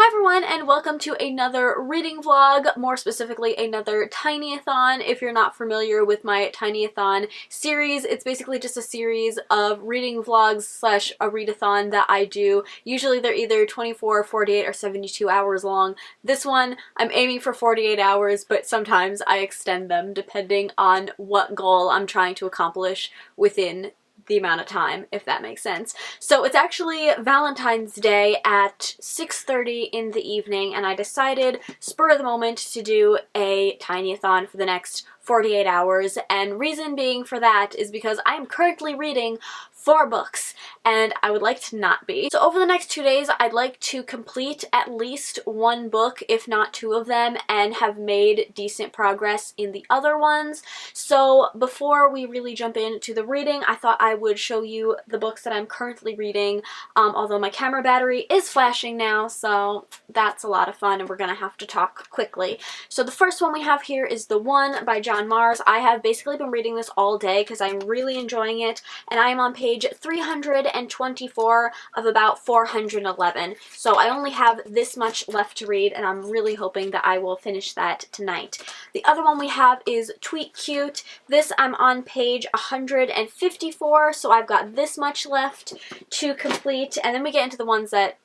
Hi everyone, and welcome to another reading vlog, more specifically another TinyAthon. If you're not familiar with my TinyAthon series, it's basically just a series of reading vlogs slash a readathon that I do. Usually they're either 24, 48, or 72 hours long. This one, I'm aiming for 48 hours, but sometimes I extend them depending on what goal I'm trying to accomplish within the amount of time, if that makes sense. So it's actually Valentine's Day at 6:30 in the evening, and I decided, spur of the moment, to do a TinyAthon for the next 48 hours, and reason being for that is because I am currently reading 4 books, and I would like to not be. So over the next 2 days, I'd like to complete at least 1 book, if not 2 of them, and have made decent progress in the other ones. So before we really jump into the reading, I thought I would show you the books that I'm currently reading, although my camera battery is flashing now, so that's a lot of fun, and we're gonna have to talk quickly. So the first one we have here is The One by John Mars. I have basically been reading this all day because I'm really enjoying it, and I am on page 324 of about 411. So I only have this much left to read, and I'm really hoping that I will finish that tonight. The other one we have is Tweet Cute. This I'm on page 154, so I've got this much left to complete, and then we get into the ones that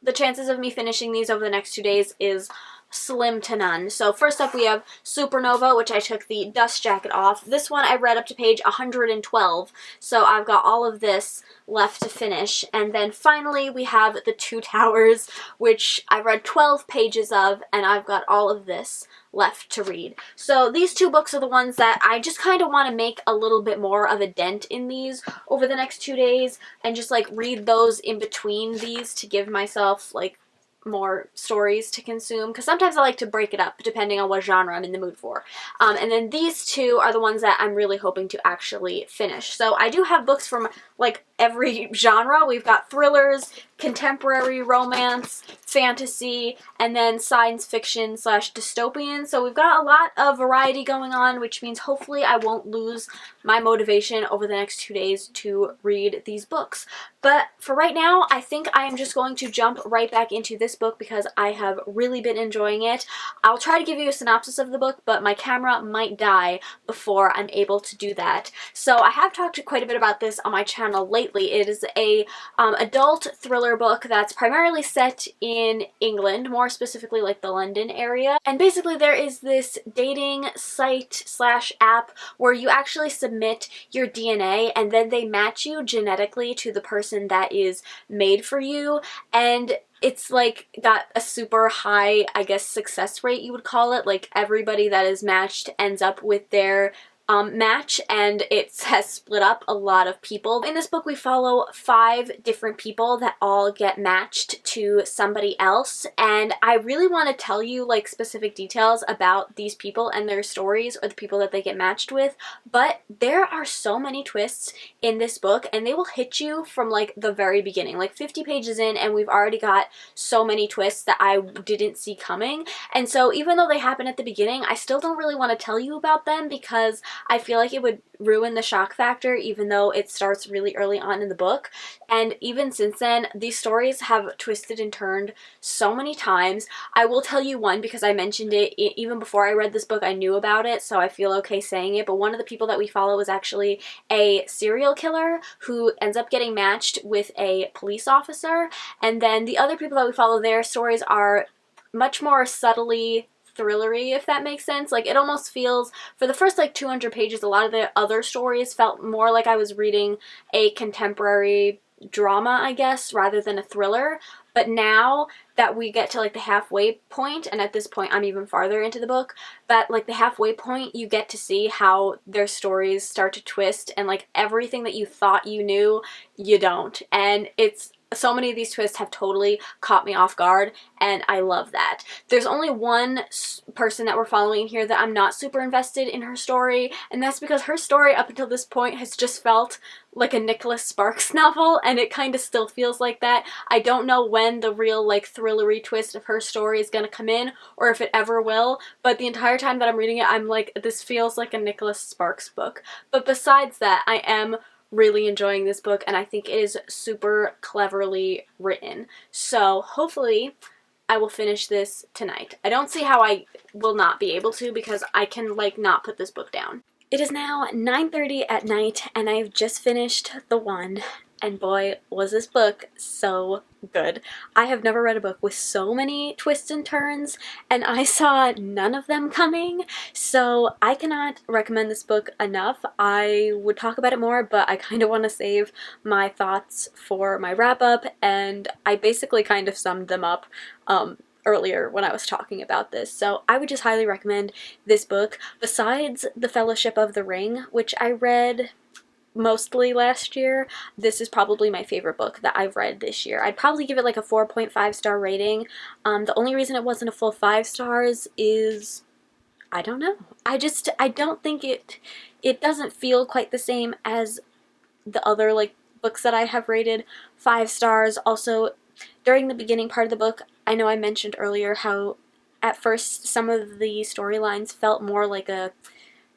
the chances of me finishing these over the next 2 days is slim to none. So first up we have Supernova, which I took the dust jacket off. This one I read up to page 112, so I've got all of this left to finish. And then finally we have The Two Towers, which I read 12 pages of, and I've got all of this left to read. So these 2 books are the ones that I just kind of want to make a little bit more of a dent in these over the next 2 days, and just like read those in between these to give myself like more stories to consume, because sometimes I like to break it up depending on what genre I'm in the mood for. And then these 2 are the ones that I'm really hoping to actually finish. So I do have books from like every genre. We've got thrillers, contemporary romance, fantasy, and then science fiction slash dystopian. So we've got a lot of variety going on, which means hopefully I won't lose my motivation over the next 2 days to read these books. But for right now, I think I am just going to jump right back into this book because I have really been enjoying it. I'll try to give you a synopsis of the book, but my camera might die before I'm able to do that. So I have talked quite a bit about this on my channel lately. It is a adult thriller book that's primarily set in England, more specifically like the London area. And basically there is this dating site slash app where you actually submit your DNA and then they match you genetically to the person that is made for you, and it's like got a super high, I guess, success rate you would call it. Like everybody that is matched ends up with their match, and it has split up a lot of people. In this book we follow 5 different people that all get matched to somebody else, and I really want to tell you like specific details about these people and their stories, or the people that they get matched with, but there are so many twists in this book, and they will hit you from like the very beginning, like 50 pages in, and we've already got so many twists that I didn't see coming. And so even though they happen at the beginning, I still don't really want to tell you about them because I feel like it would ruin the shock factor, even though it starts really early on in the book. And even since then, these stories have twisted and turned so many times. I will tell you one because I mentioned it even before I read this book. I knew about it, so I feel okay saying it. But one of the people that we follow is actually a serial killer who ends up getting matched with a police officer. And then the other people that we follow, their stories are much more subtly thrillery, if that makes sense. Like it almost feels, for the first like 200 pages, a lot of the other stories felt more like I was reading a contemporary drama, I guess, rather than a thriller. But now that we get to like the halfway point, and at this point I'm even farther into the book, but like the halfway point you get to see how their stories start to twist, and like everything that you thought you knew, you don't. And it's so many of these twists have totally caught me off guard, and I love that. There's only one person that we're following here that I'm not super invested in her story, and that's because her story up until this point has just felt like a Nicholas Sparks novel, and it kind of still feels like that. I don't know when the real like thrillery twist of her story is gonna come in, or if it ever will, but the entire time that I'm reading it, I'm like, this feels like a Nicholas Sparks book. But besides that, I am really enjoying this book, and I think it is super cleverly written. So hopefully I will finish this tonight. I don't see how I will not be able to, because I can like not put this book down. It is now 9:30 at night and I've just finished The One, and boy was this book so good. I have never read a book with so many twists and turns, and I saw none of them coming, so I cannot recommend this book enough. I would talk about it more, but I kind of want to save my thoughts for my wrap-up, and I basically kind of summed them up earlier when I was talking about this. So I would just highly recommend this book. Besides The Fellowship of the Ring, which I read mostly last year, this is probably my favorite book that I've read this year. I'd probably give it like a 4.5 star rating. The only reason it wasn't a full 5 stars is, I don't know. I don't think it doesn't feel quite the same as the other like books that I have rated 5 stars. Also, during the beginning part of the book, I know I mentioned earlier how at first some of the storylines felt more like a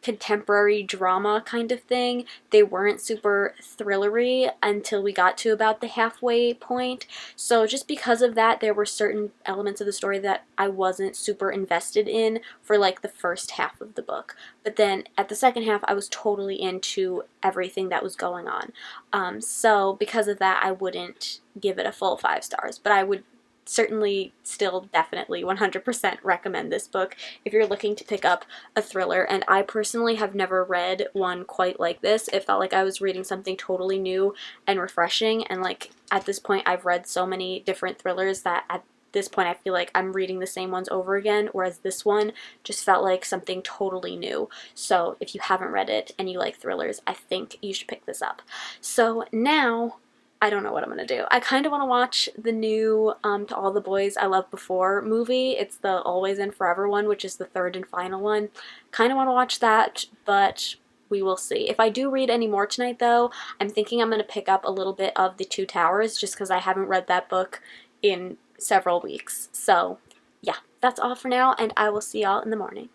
contemporary drama kind of thing. They weren't super thrillery until we got to about the halfway point. So just because of that, there were certain elements of the story that I wasn't super invested in for like the first half of the book. But then at the second half, I was totally into everything that was going on. So because of that, I wouldn't give it a full 5 stars, but I would certainly still definitely 100% recommend this book if you're looking to pick up a thriller. And I personally have never read one quite like this. It felt like I was reading something totally new and refreshing, and like at this point I've read so many different thrillers that at this point I feel like I'm reading the same ones over again, whereas this one just felt like something totally new. So if you haven't read it and you like thrillers, I think you should pick this up. So now I don't know what I'm going to do. I kind of want to watch the new To All the Boys I Loved Before movie. It's the Always and Forever one, which is the third and final one. Kind of want to watch that, but we will see. If I do read any more tonight, though, I'm thinking I'm going to pick up a little bit of The Two Towers, just because I haven't read that book in several weeks. So, yeah, that's all for now, and I will see y'all in the morning.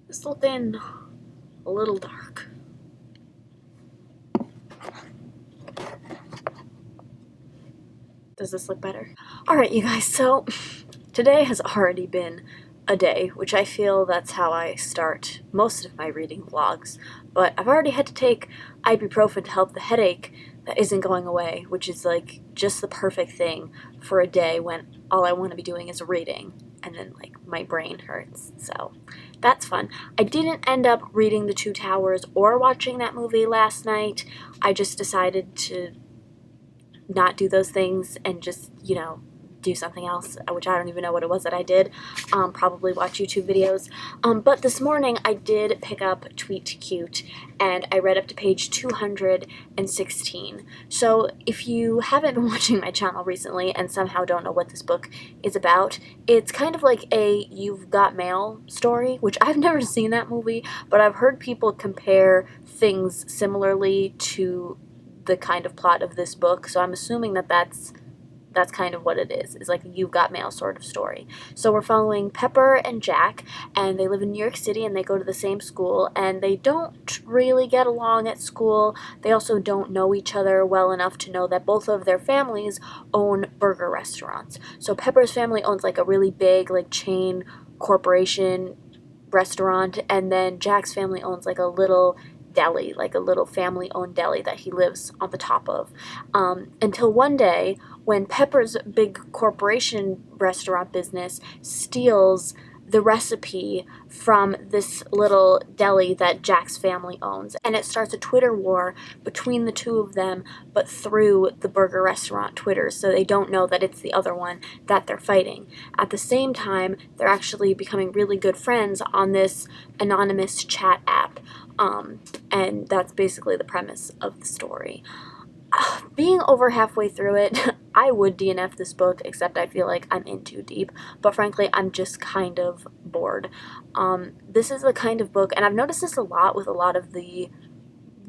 It's still been a little dark. Does this look better? Alright, you guys, so today has already been a day, which I feel that's how I start most of my reading vlogs, but I've already had to take ibuprofen to help the headache that isn't going away, which is like just the perfect thing for a day when all I want to be doing is reading, and then like my brain hurts, so that's fun. I didn't end up reading The Two Towers or watching that movie last night. I just decided to not do those things and just, you know, do something else, which I don't even know what it was that I did. Probably watch YouTube videos. But this morning I did pick up Tweet Cute, and I read up to page 216. So if you haven't been watching my channel recently and somehow don't know what this book is about, it's kind of like a You've Got Mail story, which I've never seen that movie, but I've heard people compare things similarly to the kind of plot of this book, so I'm assuming that that's kind of what it is. It's like a You've Got Mail sort of story. So we're following Pepper and Jack, and they live in New York City, and they go to the same school, and they don't really get along at school. They also don't know each other well enough to know that both of their families own burger restaurants. So Pepper's family owns like a really big like chain corporation restaurant, and then Jack's family owns like a little deli, like a little family-owned deli that he lives on the top of. Until one day, when Pepper's big corporation restaurant business steals the recipe from this little deli that Jack's family owns, and it starts a Twitter war between the two of them, but through the burger restaurant Twitter, so they don't know that it's the other one that they're fighting. At the same time, they're actually becoming really good friends on this anonymous chat app. And that's basically the premise of the story. Being over halfway through it, I would DNF this book, except I feel like I'm in too deep, but frankly, I'm just kind of bored. This is the kind of book, and I've noticed this a lot with a lot of the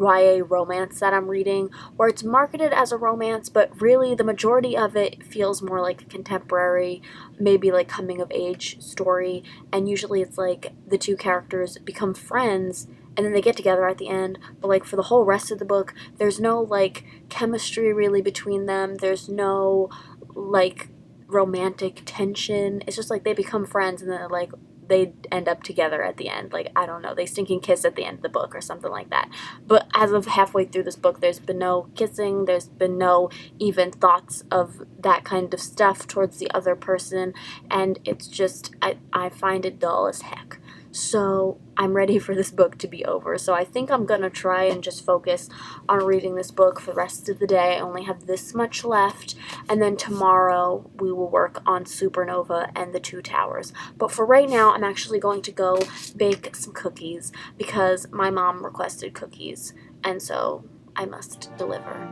YA romance that I'm reading, where it's marketed as a romance, but really the majority of it feels more like a contemporary, maybe like coming of age story, and usually it's like the two characters become friends and then they get together at the end, but like for the whole rest of the book, there's no like chemistry really between them. There's no like romantic tension. It's just like they become friends and then like they end up together at the end. Like, I don't know, they stinking kiss at the end of the book or something like that. But as of halfway through this book, there's been no kissing, there's been no even thoughts of that kind of stuff towards the other person, and it's just, I find it dull as heck. So I'm ready for this book to be over. So I think I'm gonna try and just focus on reading this book for the rest of the day. I only have this much left, and then tomorrow we will work on Supernova and the Two Towers. But for right now, I'm actually going to go bake some cookies because my mom requested cookies, and so I must deliver.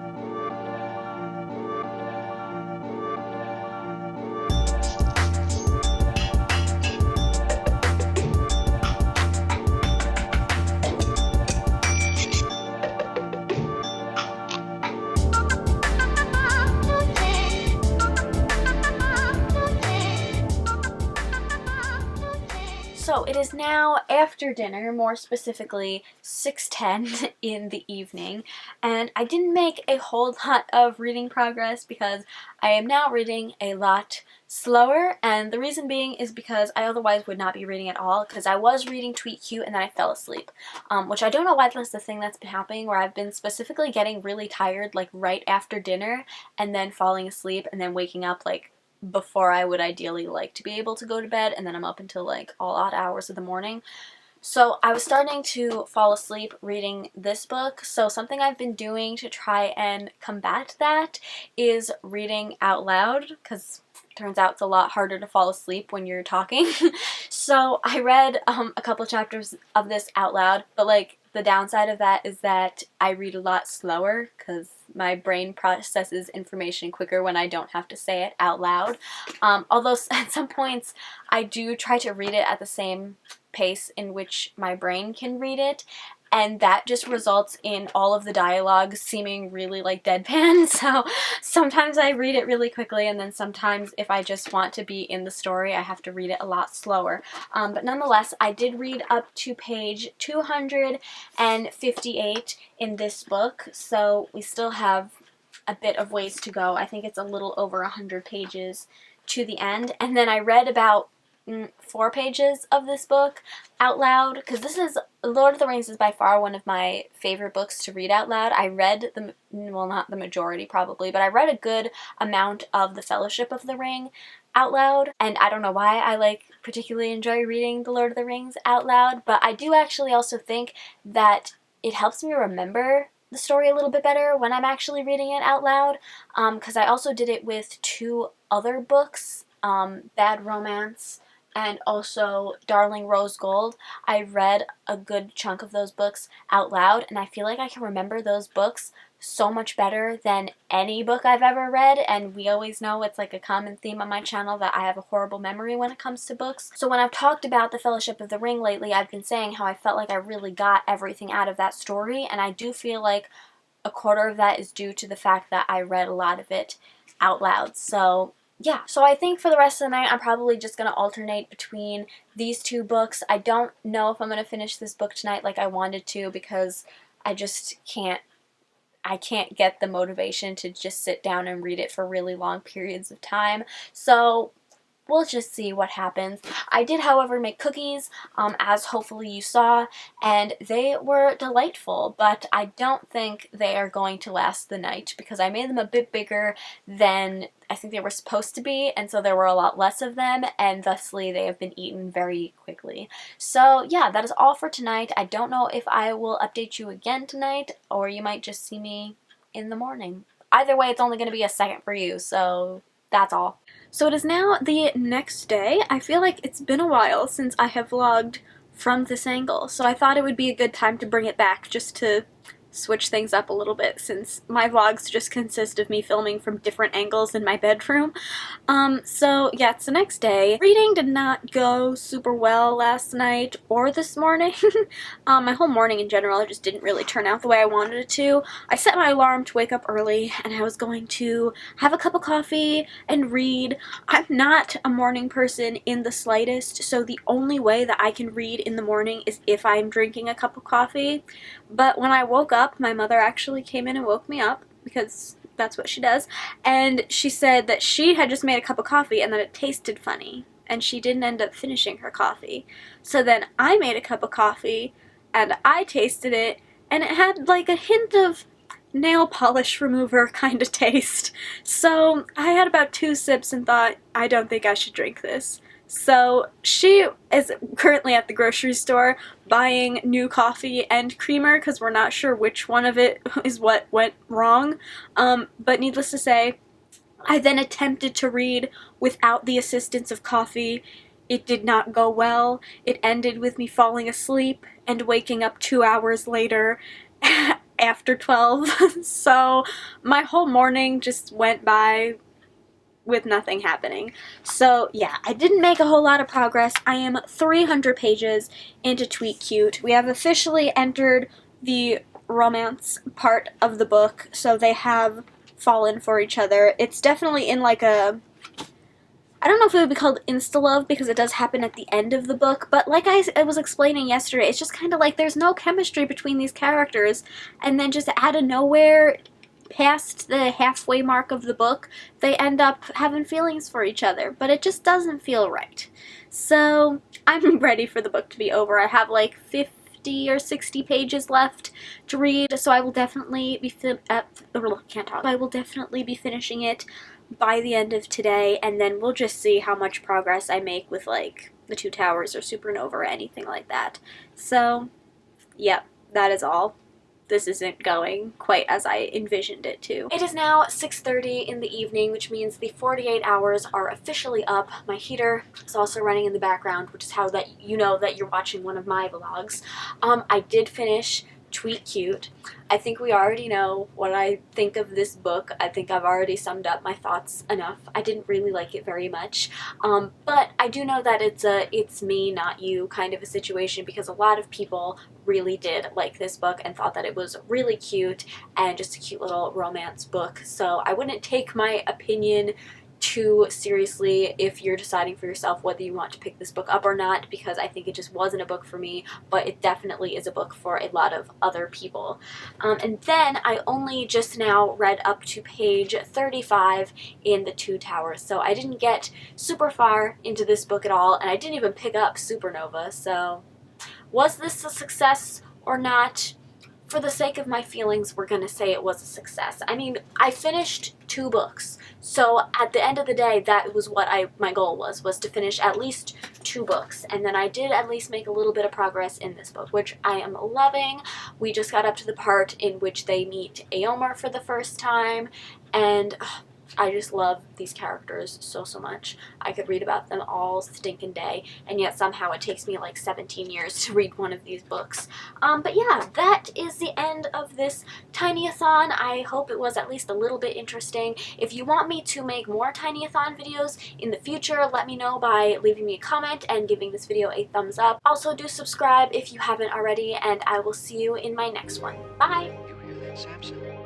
So it is now after dinner, more specifically 6:10 in the evening, and I didn't make a whole lot of reading progress because I am now reading a lot slower, and the reason being is because I otherwise would not be reading at all, because I was reading Tweet Cute and then I fell asleep, which I don't know why that's the thing that's been happening, where I've been specifically getting really tired like right after dinner and then falling asleep and then waking up like before I would ideally like to be able to go to bed, and then I'm up until like all odd hours of the morning. So I was starting to fall asleep reading this book, so something I've been doing to try and combat that is reading out loud, because it turns out it's a lot harder to fall asleep when you're talking. So I read a couple chapters of this out loud, but like the downside of that is that I read a lot slower because my brain processes information quicker when I don't have to say it out loud. Although at some points I do try to read it at the same pace in which my brain can read it, and that just results in all of the dialogue seeming really like deadpan. So sometimes I read it really quickly, and then sometimes if I just want to be in the story, I have to read it a lot slower. But nonetheless, I did read up to page 258 in this book, so we still have a bit of ways to go. I think it's a little over 100 pages to the end, and then I read about 4 pages of this book out loud, because this is, Lord of the Rings is by far one of my favorite books to read out loud. I read well, not the majority probably, but I read a good amount of The Fellowship of the Ring out loud, and I don't know why I like particularly enjoy reading The Lord of the Rings out loud, but I do actually also think that it helps me remember the story a little bit better when I'm actually reading it out loud, because I also did it with 2 other books, Bad Romance and also Darling Rose Gold. I read a good chunk of those books out loud, and I feel like I can remember those books so much better than any book I've ever read, and we always know it's like a common theme on my channel that I have a horrible memory when it comes to books. So when I've talked about The Fellowship of the Ring lately, I've been saying how I felt like I really got everything out of that story, and I do feel like a quarter of that is due to the fact that I read a lot of it out loud. So yeah, so I think for the rest of the night, I'm probably just going to alternate between these 2 books. I don't know if I'm going to finish this book tonight like I wanted to, because I just can't get the motivation to just sit down and read it for really long periods of time. So we'll just see what happens. I did, however, make cookies, as hopefully you saw, and they were delightful, but I don't think they are going to last the night because I made them a bit bigger than I think they were supposed to be, and so there were a lot less of them, and thusly they have been eaten very quickly. So yeah, that is all for tonight. I don't know if I will update you again tonight, or you might just see me in the morning. Either way, it's only going to be a second for you, so that's all. So it is now the next day. I feel like it's been a while since I have vlogged from this angle, so I thought it would be a good time to bring it back just to switch things up a little bit, since my vlogs just consist of me filming from different angles in my bedroom. So yeah, it's the next day. Reading did not go super well last night or this morning. My whole morning in general just didn't really turn out the way I wanted it to. I set my alarm to wake up early, and I was going to have a cup of coffee and read. I'm not a morning person in the slightest, so the only way that I can read in the morning is if I'm drinking a cup of coffee. But when I woke up, my mother actually came in and woke me up, because that's what she does. And she said that she had just made a cup of coffee and that it tasted funny. And she didn't end up finishing her coffee. So then I made a cup of coffee and I tasted it and it had like a hint of nail polish remover kind of taste. So I had about 2 sips and thought, I don't think I should drink this. So she is currently at the grocery store buying new coffee and creamer because we're not sure which one of it is what went wrong. But needless to say, I then attempted to read without the assistance of coffee. It did not go well. It ended with me falling asleep and waking up 2 hours later after 12. So my whole morning just went by with nothing happening. So yeah, I didn't make a whole lot of progress. I am 300 pages into Tweet Cute. We have officially entered the romance part of the book, so they have fallen for each other. It's definitely in like a, I don't know if it would be called insta-love because it does happen at the end of the book, but like I was explaining yesterday, it's just kind of like there's no chemistry between these characters, and then just out of nowhere, past the halfway mark of the book, they end up having feelings for each other, but it just doesn't feel right. So I'm ready for the book to be over. I have like 50 or 60 pages left to read, so I will definitely be I will definitely be finishing it by the end of today, and then we'll just see how much progress I make with like the 2 Towers or Supernova or anything like that. So, yep, that is all. This isn't going quite as I envisioned it to. It is now 6:30 in the evening, which means the 48 hours are officially up. My heater is also running in the background, which is how that you know that you're watching one of my vlogs. I did finish Tweet Cute. I think we already know what I think of this book. I think I've already summed up my thoughts enough. I didn't really like it very much, but I do know that it's me, not you kind of a situation, because a lot of people really did like this book and thought that it was really cute and just a cute little romance book. So I wouldn't take my opinion too seriously if you're deciding for yourself whether you want to pick this book up or not, because I think it just wasn't a book for me, but it definitely is a book for a lot of other people. And then I only just now read up to page 35 in the 2 Towers, so I didn't get super far into this book at all, and I didn't even pick up Supernova. So was this a success or not? For the sake of my feelings, we're gonna say it was a success. I mean, I finished 2 books, so at the end of the day, that was what my goal was to finish at least 2 books, and then I did at least make a little bit of progress in this book, which I am loving. We just got up to the part in which they meet Aomer for the first time, and I just love these characters so much. I could read about them all stinking day, and yet somehow it takes me like 17 years to read one of these books. But yeah, that is the end of this TinyAthon. I hope it was at least a little bit interesting. If you want me to make more TinyAthon videos in the future, let me know by leaving me a comment and giving this video a thumbs up. Also, do subscribe if you haven't already, and I will see you in my next one. Bye! You hear that, Samson?